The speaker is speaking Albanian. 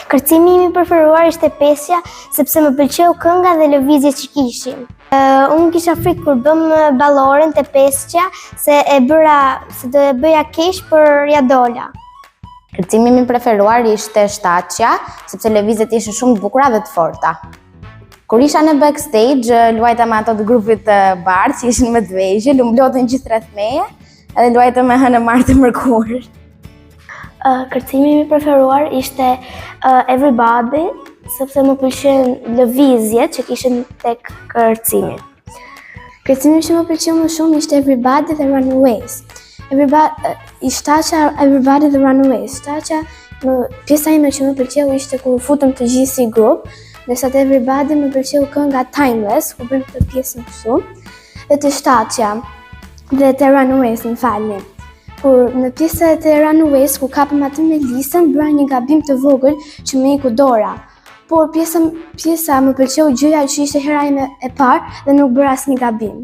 Kërcimi im i preferuar ishte pesja, sepse më pëlqeu kënga dhe lëvizjet që kishim. Unë kisha frikë kur bëm balloren te pesja, se do e bëja keq, por ja dola. Kërcimi im i preferuar ishte shtatja, sepse lëvizjet ishin shumë të bukura dhe të forta. Kur isha në backstage, luajta me ato të grupit të bardhë, që ishin më të vegjël, u mblodhen gjithë rreth meje, edhe luajta me hënë martë të mërkur. Kërcimi im i preferuar ishte Everybody, sepse më pëlqen lëvizjet që kishin tek kërcimi. Kërcimi që më pëlqeu më shumë ishte Everybody dhe Runaways. Everybody dhe Runaways. Pjesa ime që më pëlqeu ishte kur futëm të gjithë si grup, ndërsa te Everybody më pëlqeu kënga Timeless, ku bëjmë këtë pjesën kështu, dhe të shtatja dhe te Runaways, më falni. Kur në pjesën e Runaways, ku kapëm atë me lisën, bëra një gabim të vogël që më iku dora. Por pjesa më pëlqeu gjëja që ishte hera ime e parë dhe nuk bëra asnjë gabim.